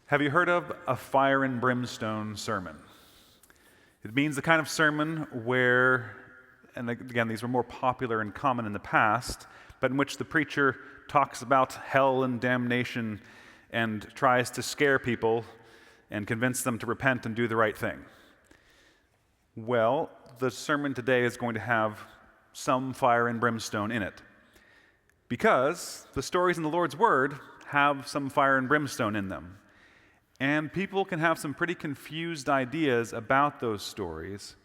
Have you heard of a fire and brimstone sermon? It means the kind of sermon where, and again, these were more popular and common in the past, but in which the preacher talks about hell and damnation and tries to scare people and convince them to repent and do the right thing. Well, the sermon today is going to have some fire and brimstone in it, because the stories in the Lord's Word have some fire and brimstone in them. And people can have some pretty confused ideas about those stories.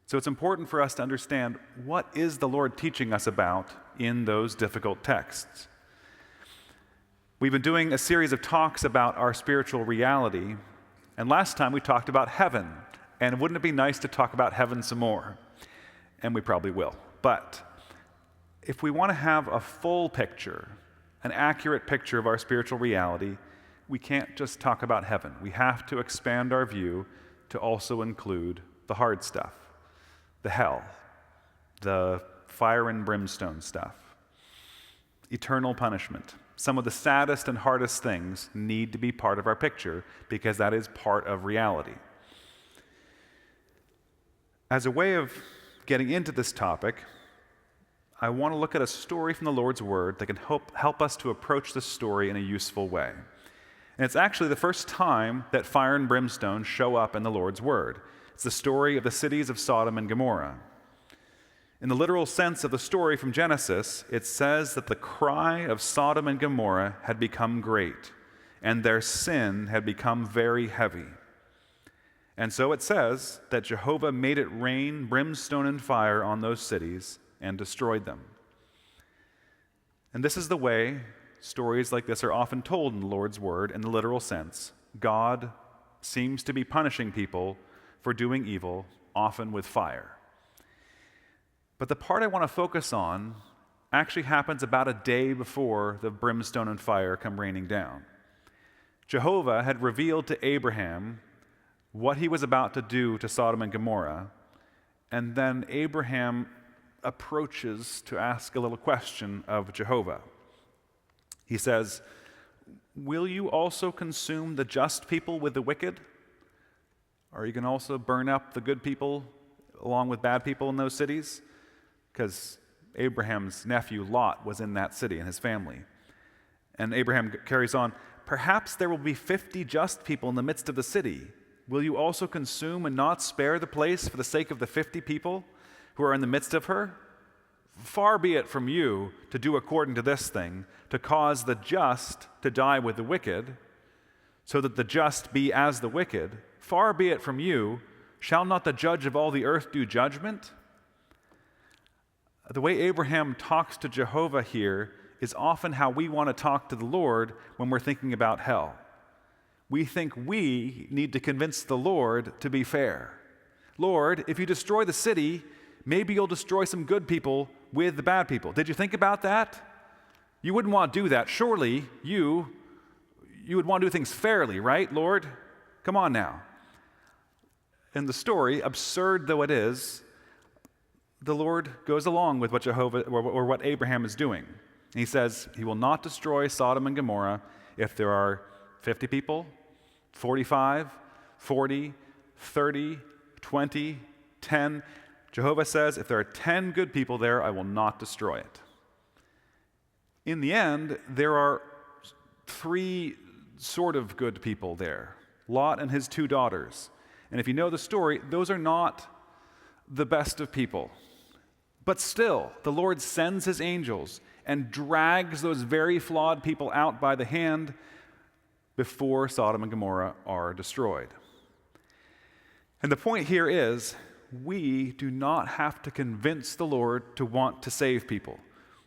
So it's important for us to understand, what is the Lord teaching us about in those difficult texts? We've been doing a series of talks about our spiritual reality, and last time we talked about heaven. And wouldn't it be nice to talk about heaven some more? And we probably will. But if we want to have a full picture, an accurate picture of our spiritual reality, we can't just talk about heaven. We have to expand our view to also include the hard stuff, the hell, the fire and brimstone stuff, eternal punishment. Some of the saddest and hardest things need to be part of our picture because that is part of reality. As a way of getting into this topic, I want to look at a story from the Lord's Word that can help us to approach this story in a useful way. And it's actually the first time that fire and brimstone show up in the Lord's Word. It's the story of the cities of Sodom and Gomorrah. In the literal sense of the story from Genesis, it says that the cry of Sodom and Gomorrah had become great, and their sin had become very heavy. And so it says that Jehovah made it rain brimstone and fire on those cities and destroyed them. And this is the way stories like this are often told in the Lord's Word in the literal sense. God seems to be punishing people for doing evil, often with fire. But the part I want to focus on actually happens about a day before the brimstone and fire come raining down. Jehovah had revealed to Abraham what he was about to do to Sodom and Gomorrah, and then Abraham approaches to ask a little question of Jehovah. He says, "Will you also consume the just people with the wicked? Are you going to also burn up the good people along with bad people in those cities?" Because Abraham's nephew Lot was in that city and his family. And Abraham carries on, "Perhaps there will be 50 just people in the midst of the city. Will you also consume and not spare the place for the sake of the 50 people who are in the midst of her? Far be it from you to do according to this thing, to cause the just to die with the wicked, so that the just be as the wicked. Far be it from you. Shall not the judge of all the earth do judgment?" The way Abraham talks to Jehovah here is often how we want to talk to the Lord when we're thinking about hell. We think we need to convince the Lord to be fair. "Lord, if you destroy the city, maybe you'll destroy some good people with the bad people. Did you think about that? You wouldn't want to do that. Surely you would want to do things fairly, right, Lord? Come on now." In the story, absurd though it is, the Lord goes along with what Jehovah or what Abraham is doing. He says he will not destroy Sodom and Gomorrah if there are 50 people, 45, 40, 30, 20, 10. Jehovah says, if there are 10 good people there, I will not destroy it. In the end, there are 3 sort of good people there, Lot and his 2 daughters. And if you know the story, those are not the best of people. But still, the Lord sends his angels and drags those very flawed people out by the hand before Sodom and Gomorrah are destroyed. And the point here is, we do not have to convince the Lord to want to save people.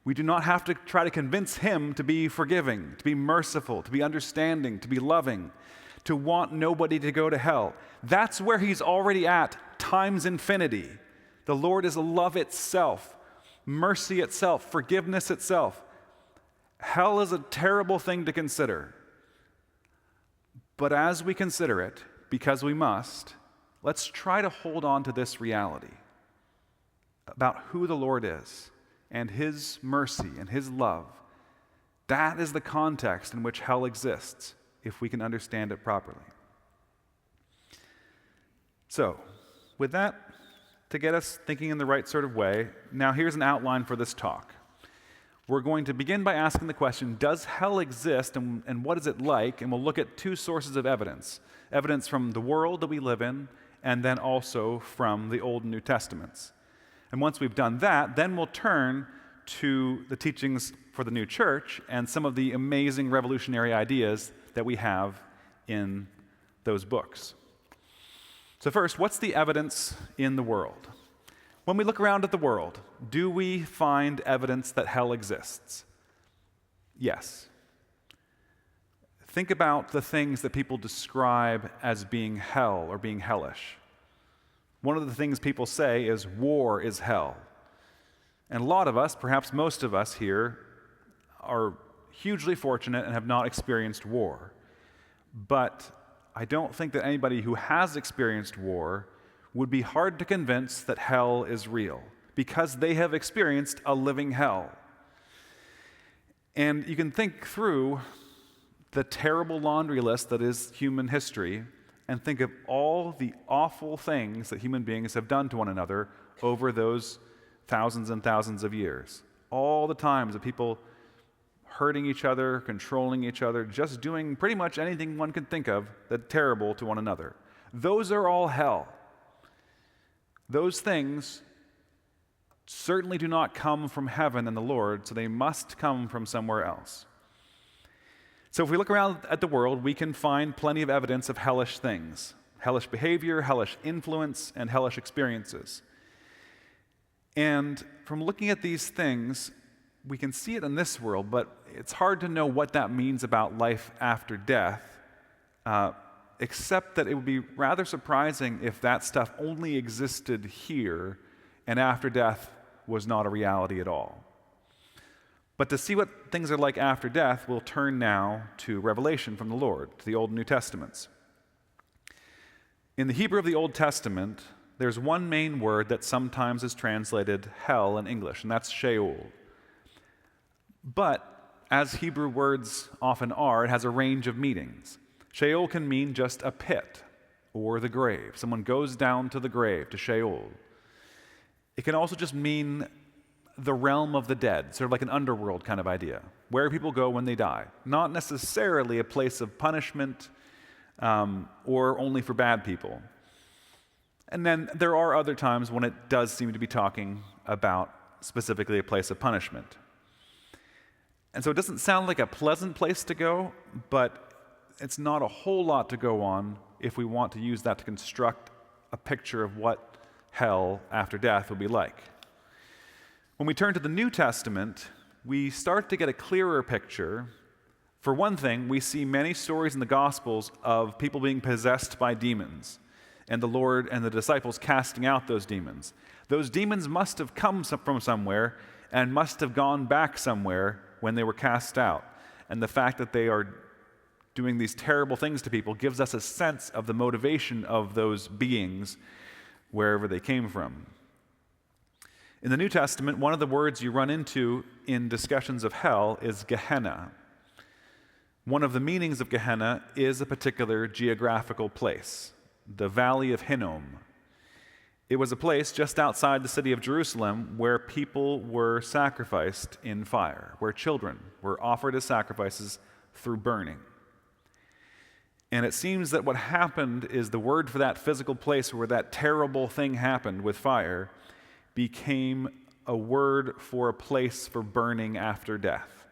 We do not have to try to convince him to be forgiving, to be merciful, to be understanding, to be loving, to want nobody to go to hell. That's where he's already at, times infinity. The Lord is love itself, mercy itself, forgiveness itself. Hell is a terrible thing to consider. But as we consider it, because we must, let's try to hold on to this reality about who the Lord is and his mercy and his love. That is the context in which hell exists. if we can understand it properly. So, with that, to get us thinking in the right sort of way, now here's an outline for this talk. We're going to begin by asking the question, does hell exist and what is it like? And we'll look at two sources of evidence. Evidence from the world that we live in, and then also from the Old and New Testaments. And once we've done that, then we'll turn to the teachings for the new church and some of the amazing revolutionary ideas that we have in those books. So first, what's the evidence in the world? When we look around at the world, do we find evidence that hell exists? Yes. Think about the things that people describe as being hell or being hellish. One of the things people say is war is hell. And a lot of us, perhaps most of us here, are hugely fortunate and have not experienced war. But I don't think that anybody who has experienced war would be hard to convince that hell is real, because they have experienced a living hell. And you can think through the terrible laundry list that is human history and think of all the awful things that human beings have done to one another over those thousands and thousands of years. All the times of people hurting each other, controlling each other, just doing pretty much anything one can think of that's terrible to one another. Those are all hell. Those things certainly do not come from heaven and the Lord, so they must come from somewhere else. So if we look around at the world, we can find plenty of evidence of hellish things, hellish behavior, hellish influence, and hellish experiences. And from looking at these things, we can see it in this world, but it's hard to know what that means about life after death, except that it would be rather surprising if that stuff only existed here and after death was not a reality at all. But to see what things are like after death, we'll turn now to revelation from the Lord, to the Old and New Testaments. In the Hebrew of the Old Testament, there's one main word that sometimes is translated hell in English, and that's Sheol. But, as Hebrew words often are, it has a range of meanings. Sheol can mean just a pit or the grave. Someone goes down to the grave, to Sheol. It can also just mean the realm of the dead, sort of like an underworld kind of idea, where people go when they die. Not necessarily a place of punishment or only for bad people. And then there are other times when it does seem to be talking about specifically a place of punishment. And so it doesn't sound like a pleasant place to go, but it's not a whole lot to go on if we want to use that to construct a picture of what hell after death will be like. When we turn to the New Testament, we start to get a clearer picture. For one thing, we see many stories in the Gospels of people being possessed by demons, and the Lord and the disciples casting out those demons. Those demons must have come from somewhere and must have gone back somewhere when they were cast out. And the fact that they are doing these terrible things to people gives us a sense of the motivation of those beings wherever they came from. In the New Testament, one of the words you run into in discussions of hell is Gehenna. One of the meanings of Gehenna is a particular geographical place, the Valley of Hinnom. It was a place just outside the city of Jerusalem where people were sacrificed in fire, where children were offered as sacrifices through burning. And it seems that what happened is the word for that physical place where that terrible thing happened with fire became a word for a place for burning after death.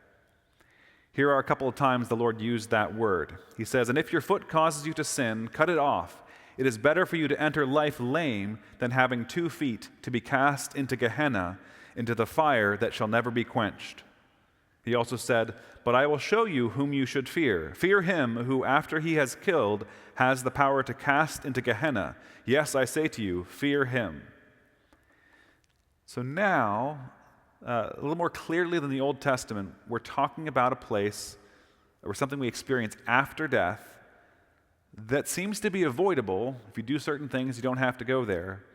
Here are a couple of times the Lord used that word. He says, "And if your foot causes you to sin, cut it off. It is better for you to enter life lame than having 2 feet to be cast into Gehenna, into the fire that shall never be quenched." He also said, "But I will show you whom you should fear. Fear him who, after he has killed, has the power to cast into Gehenna. Yes, I say to you, fear him." So now, a little more clearly than the Old Testament, we're talking about a place or something we experience after death that seems to be avoidable. If you do certain things, you don't have to go there.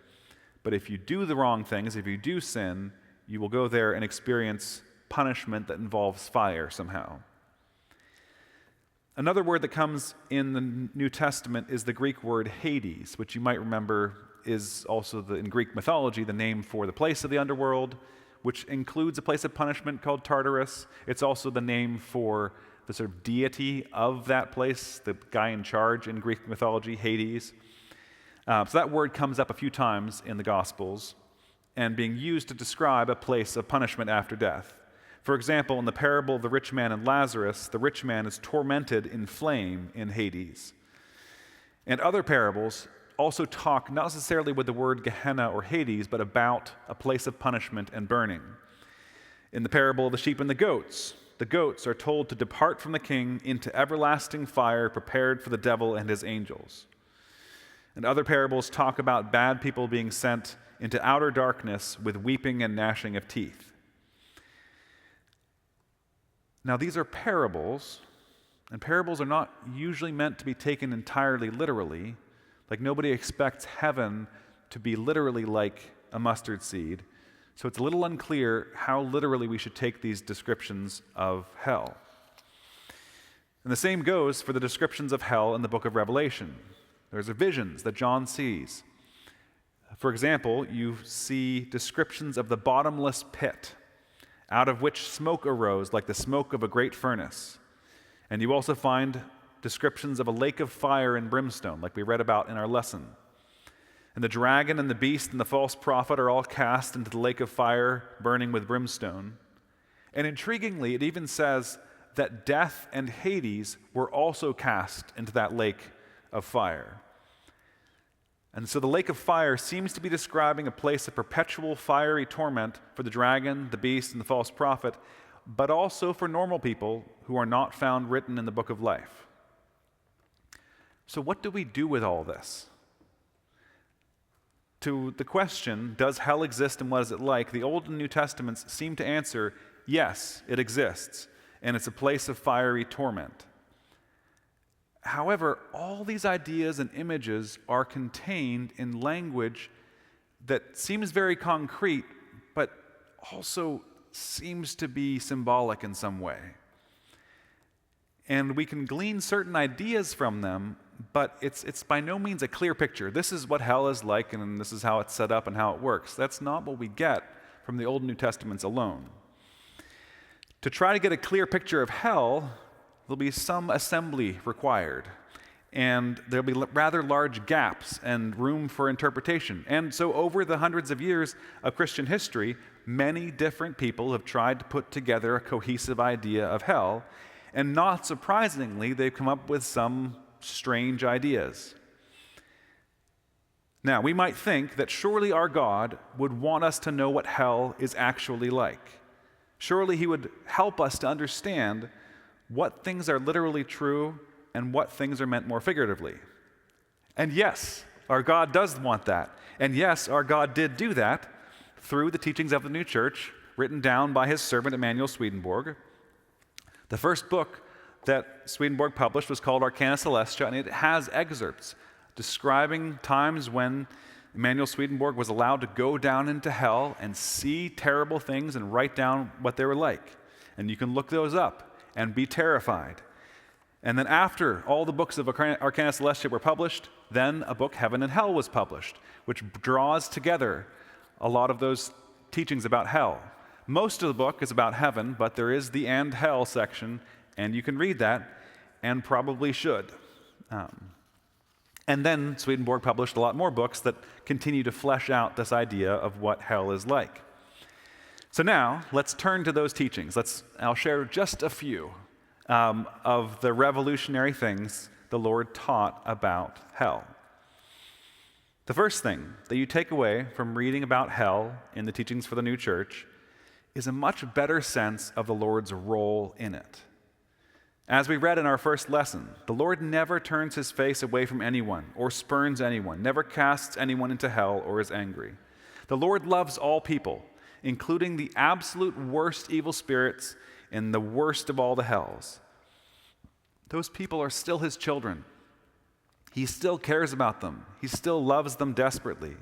But if you do the wrong things, if you do sin, you will go there and experience punishment that involves fire somehow. Another word that comes in the New Testament is the Greek word Hades, which you might remember is also, in Greek mythology, the name for the place of the underworld, which includes a place of punishment called Tartarus. It's also the name for the sort of deity of that place, the guy in charge in Greek mythology, Hades. So that word comes up a few times in the Gospels and being used to describe a place of punishment after death. For example, in the parable of the rich man and Lazarus, the rich man is tormented in flame in Hades. And other parables also talk not necessarily with the word Gehenna or Hades, but about a place of punishment and burning. In the parable of the sheep and the goats are told to depart from the king into everlasting fire prepared for the devil and his angels. And other parables talk about bad people being sent into outer darkness with weeping and gnashing of teeth. Now, these are parables, and parables are not usually meant to be taken entirely literally. Like, nobody expects heaven to be literally like a mustard seed. So it's a little unclear how literally we should take these descriptions of hell. And the same goes for the descriptions of hell in the book of Revelation. There's visions that John sees. For example, you see descriptions of the bottomless pit, out of which smoke arose like the smoke of a great furnace. And you also find descriptions of a lake of fire and brimstone, like we read about in our lesson. And the dragon and the beast and the false prophet are all cast into the lake of fire, burning with brimstone. And intriguingly, it even says that death and Hades were also cast into that lake of fire. And so the lake of fire seems to be describing a place of perpetual fiery torment for the dragon, the beast, and the false prophet, but also for normal people who are not found written in the book of life. So what do we do with all this? To the question, does hell exist and what is it like? The Old and New Testaments seem to answer, yes, it exists, and it's a place of fiery torment. However, all these ideas and images are contained in language that seems very concrete, but also seems to be symbolic in some way. And we can glean certain ideas from them, but it's by no means a clear picture. This is what hell is like, and this is how it's set up and how it works. That's not what we get from the Old and New Testaments alone. To try to get a clear picture of hell, there'll be some assembly required, and there'll be rather large gaps and room for interpretation. And so over the hundreds of years of Christian history, many different people have tried to put together a cohesive idea of hell, and not surprisingly, they've come up with some strange ideas. Now, we might think that surely our God would want us to know what hell is actually like. Surely he would help us to understand what things are literally true and what things are meant more figuratively. And yes, our God does want that. And yes, our God did do that through the teachings of the new church, written down by his servant Emanuel Swedenborg. The first book that Swedenborg published was called Arcana Celestia, and it has excerpts describing times when Emanuel Swedenborg was allowed to go down into hell and see terrible things and write down what they were like. And you can look those up and be terrified. And then after all the books of Arcana Celestia were published, then a book, Heaven and Hell, was published, which draws together a lot of those teachings about hell. Most of the book is about heaven, but there is the and hell section, and you can read that, and probably should. And then Swedenborg published a lot more books that continue to flesh out this idea of what hell is like. So now, let's turn to those teachings. I'll share just a few of the revolutionary things the Lord taught about hell. The first thing that you take away from reading about hell in the teachings for the new church is a much better sense of the Lord's role in it. As we read in our first lesson, the Lord never turns his face away from anyone or spurns anyone, never casts anyone into hell or is angry. The Lord loves all people, including the absolute worst evil spirits in the worst of all the hells. Those people are still his children. He still cares about them. He still loves them desperately.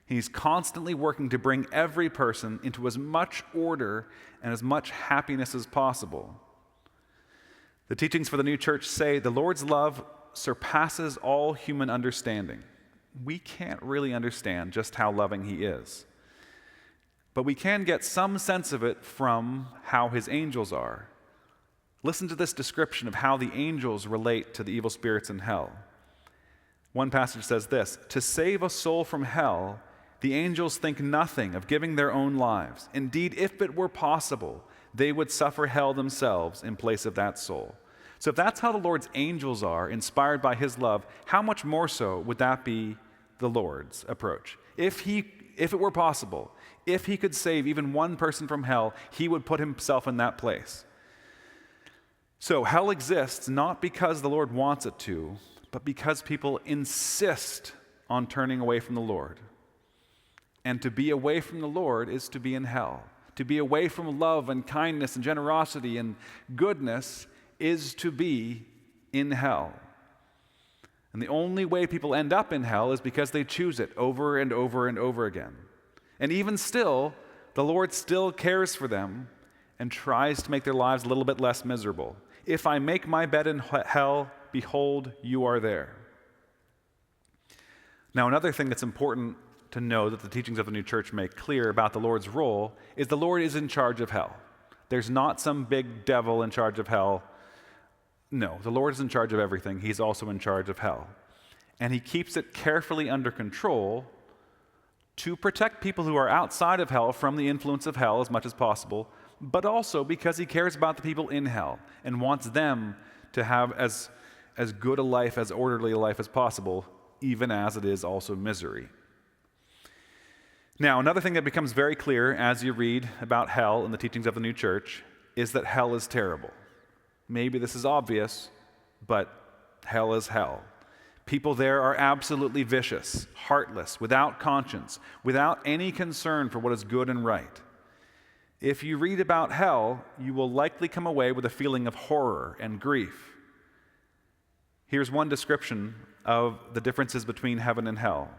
He's constantly working to bring every person into as much order and as much happiness as possible. The teachings for the new church say the Lord's love surpasses all human understanding. We can't really understand just how loving he is, but we can get some sense of it from how his angels are. Listen to this description of how the angels relate to the evil spirits in hell. One passage says this: "To save a soul from hell, the angels think nothing of giving their own lives. Indeed, if it were possible, they would suffer hell themselves in place of that soul." So if that's how the Lord's angels are, inspired by his love, how much more so would that be the Lord's approach? If it were possible, if he could save even one person from hell, he would put himself in that place. So hell exists not because the Lord wants it to, but because people insist on turning away from the Lord. And to be away from the Lord is to be in hell. To be away from love and kindness and generosity and goodness is to be in hell. And the only way people end up in hell is because they choose it over and over and over again. And even still, the Lord still cares for them and tries to make their lives a little bit less miserable. "If I make my bed in hell, behold, you are there." Now, another thing that's important to know that the teachings of the new church make clear about the Lord's role is the Lord is in charge of hell. There's not some big devil in charge of hell. No, the Lord is in charge of everything. He's also in charge of hell. And he keeps it carefully under control to protect people who are outside of hell from the influence of hell as much as possible, but also because he cares about the people in hell and wants them to have as good a life, as orderly a life as possible, even as it is also misery. Now, another thing that becomes very clear as you read about hell in the teachings of the new church is that hell is terrible. Maybe this is obvious, but hell is hell. People there are absolutely vicious, heartless, without conscience, without any concern for what is good and right. If you read about hell, you will likely come away with a feeling of horror and grief. Here's one description of the differences between heaven and hell.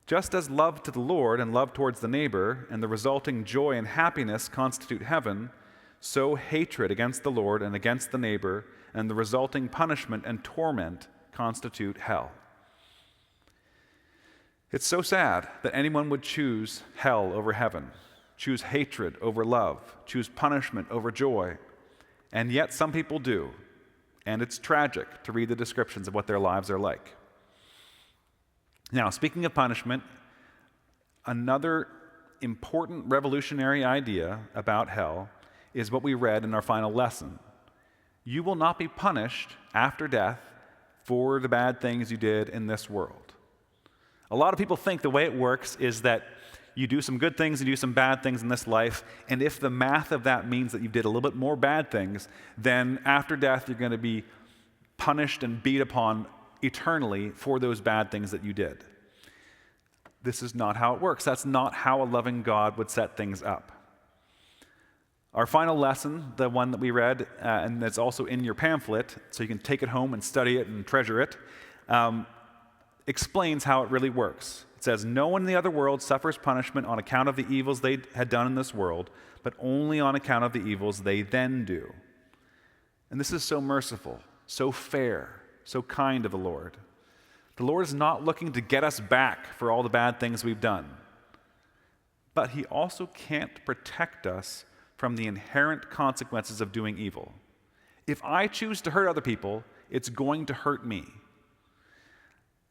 "Just as love to the Lord and love towards the neighbor and the resulting joy and happiness constitute heaven, so hatred against the Lord and against the neighbor and the resulting punishment and torment constitute hell." It's so sad that anyone would choose hell over heaven, choose hatred over love, choose punishment over joy, and yet some people do, and it's tragic to read the descriptions of what their lives are like. Now, speaking of punishment, another important revolutionary idea about hell is what we read in our final lesson. You will not be punished after death for the bad things you did in this world. A lot of people think the way it works is that you do some good things and you do some bad things in this life, and if the math of that means that you did a little bit more bad things, then after death you're going to be punished and beat upon eternally for those bad things that you did. This is not how it works. That's not how a loving God would set things up. Our final lesson, the one that we read, and that's also in your pamphlet, so you can take it home and study it and treasure it, explains how it really works. It says, "No one in the other world suffers punishment on account of the evils they had done in this world, but only on account of the evils they then do." And this is so merciful, so fair, so kind of the Lord. The Lord is not looking to get us back for all the bad things we've done, but he also can't protect us from the inherent consequences of doing evil. If I choose to hurt other people, it's going to hurt me.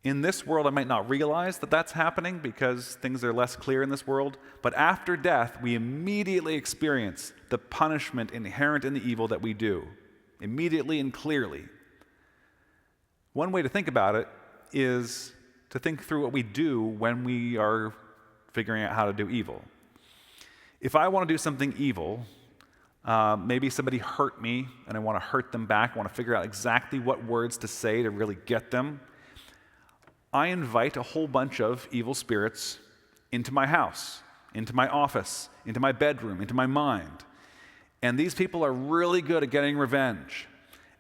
In this world, I might not realize that that's happening because things are less clear in this world, but after death, we immediately experience the punishment inherent in the evil that we do, immediately and clearly. One way to think about it is to think through what we do when we are figuring out how to do evil. If I want to do something evil, maybe somebody hurt me and I want to hurt them back, I want to figure out exactly what words to say to really get them, I invite a whole bunch of evil spirits into my house, into my office, into my bedroom, into my mind. And these people are really good at getting revenge.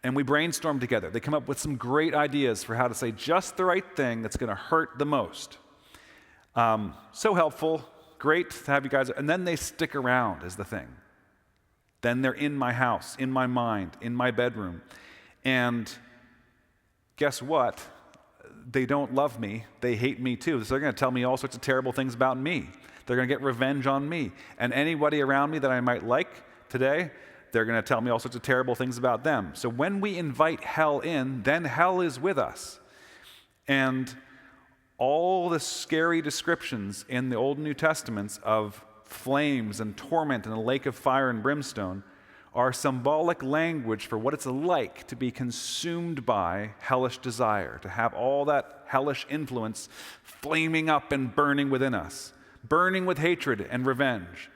And we brainstorm together. They come up with some great ideas for how to say just the right thing that's going to hurt the most. So helpful. Great to have you guys. And then they stick around is the thing. Then they're in my house, in my mind, in my bedroom. And guess what? They don't love me. They hate me too. So they're going to tell me all sorts of terrible things about me. They're going to get revenge on me. And anybody around me that I might like today, they're going to tell me all sorts of terrible things about them. So when we invite hell in, then hell is with us. And all the scary descriptions in the Old and New Testaments of flames and torment and a lake of fire and brimstone are symbolic language for what it's like to be consumed by hellish desire, to have all that hellish influence flaming up and burning within us, burning with hatred and revenge,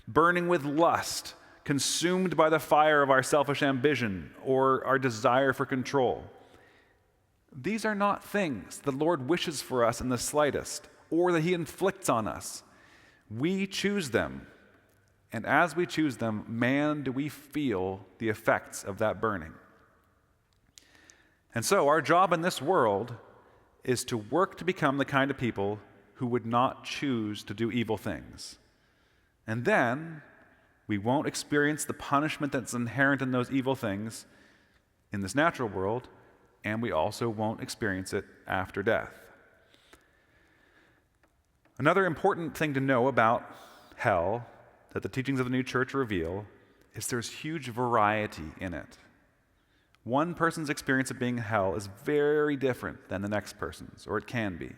burning with lust, consumed by the fire of our selfish ambition or our desire for control. These are not things the Lord wishes for us in the slightest, or that he inflicts on us. We choose them, and as we choose them, man, do we feel the effects of that burning. And so our job in this world is to work to become the kind of people who would not choose to do evil things. And then we won't experience the punishment that's inherent in those evil things in this natural world, and we also won't experience it after death. Another important thing to know about hell that the teachings of the new church reveal is there's huge variety in it. One person's experience of being in hell is very different than the next person's, or it can be.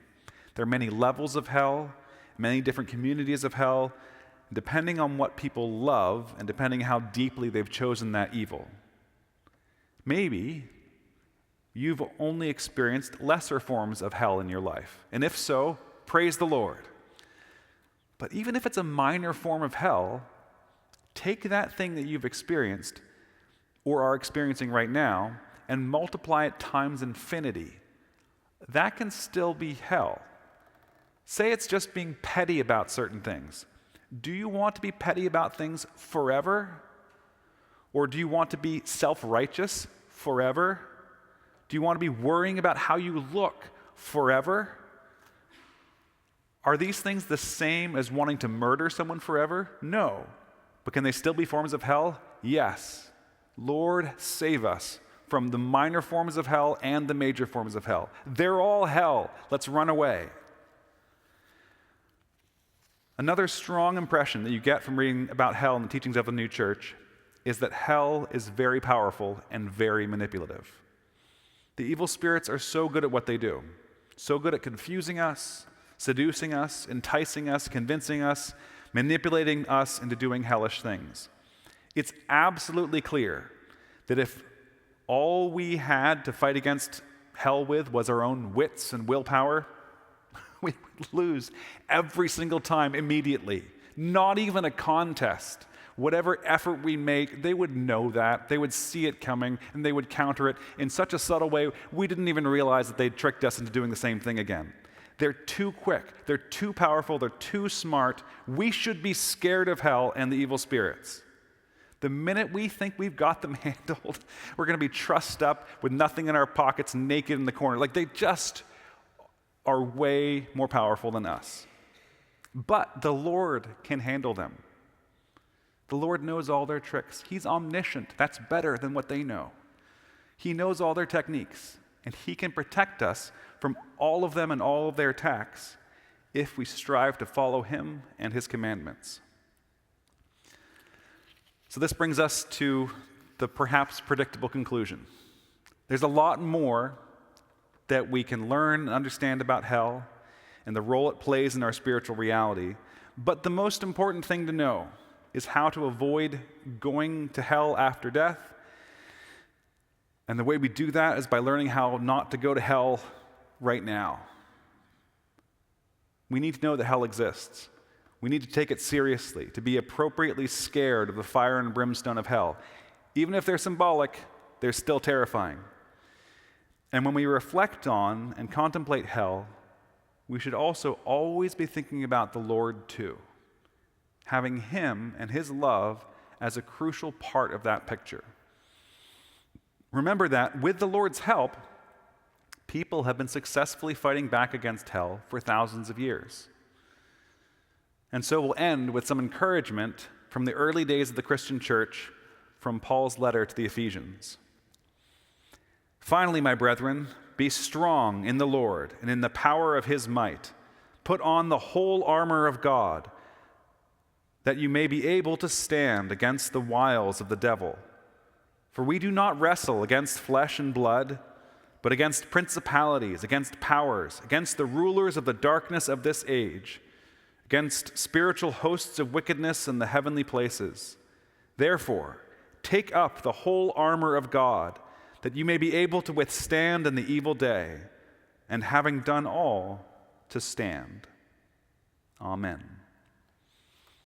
There are many levels of hell, many different communities of hell, depending on what people love and depending how deeply they've chosen that evil. Maybe you've only experienced lesser forms of hell in your life, and if so, praise the Lord. But even if it's a minor form of hell, take that thing that you've experienced or are experiencing right now and multiply it times infinity. That can still be hell. Say it's just being petty about certain things. Do you want to be petty about things forever? Or do you want to be self-righteous forever? Do you want to be worrying about how you look forever? Are these things the same as wanting to murder someone forever? No. But can they still be forms of hell? Yes. Lord, save us from the minor forms of hell and the major forms of hell. They're all hell. Let's run away. Another strong impression that you get from reading about hell in the teachings of the new church is that hell is very powerful and very manipulative. The evil spirits are so good at what they do, so good at confusing us, seducing us, enticing us, convincing us, manipulating us into doing hellish things. It's absolutely clear that if all we had to fight against hell with was our own wits and willpower, we would lose every single time immediately. Not even a contest. Whatever effort we make, they would know that. They would see it coming, and they would counter it in such a subtle way, we didn't even realize that they'd tricked us into doing the same thing again. They're too quick. They're too powerful. They're too smart. We should be scared of hell and the evil spirits. The minute we think we've got them handled, we're going to be trussed up with nothing in our pockets, naked in the corner. Like they just are way more powerful than us. But the Lord can handle them. The Lord knows all their tricks. He's omniscient. That's better than what they know. He knows all their techniques, and he can protect us from all of them and all of their attacks if we strive to follow him and his commandments. So this brings us to the perhaps predictable conclusion. There's a lot more that we can learn and understand about hell and the role it plays in our spiritual reality, but the most important thing to know is how to avoid going to hell after death. And the way we do that is by learning how not to go to hell right now. We need to know that hell exists. We need to take it seriously, to be appropriately scared of the fire and brimstone of hell. Even if they're symbolic, they're still terrifying. And when we reflect on and contemplate hell, we should also always be thinking about the Lord too, having him and his love as a crucial part of that picture. Remember that with the Lord's help, people have been successfully fighting back against hell for thousands of years. And so we'll end with some encouragement from the early days of the Christian church, from Paul's letter to the Ephesians. Finally, my brethren, be strong in the Lord and in the power of his might. Put on the whole armor of God, that you may be able to stand against the wiles of the devil. For we do not wrestle against flesh and blood, but against principalities, against powers, against the rulers of the darkness of this age, against spiritual hosts of wickedness in the heavenly places. Therefore, take up the whole armor of God, that you may be able to withstand in the evil day, and having done all, to stand. Amen.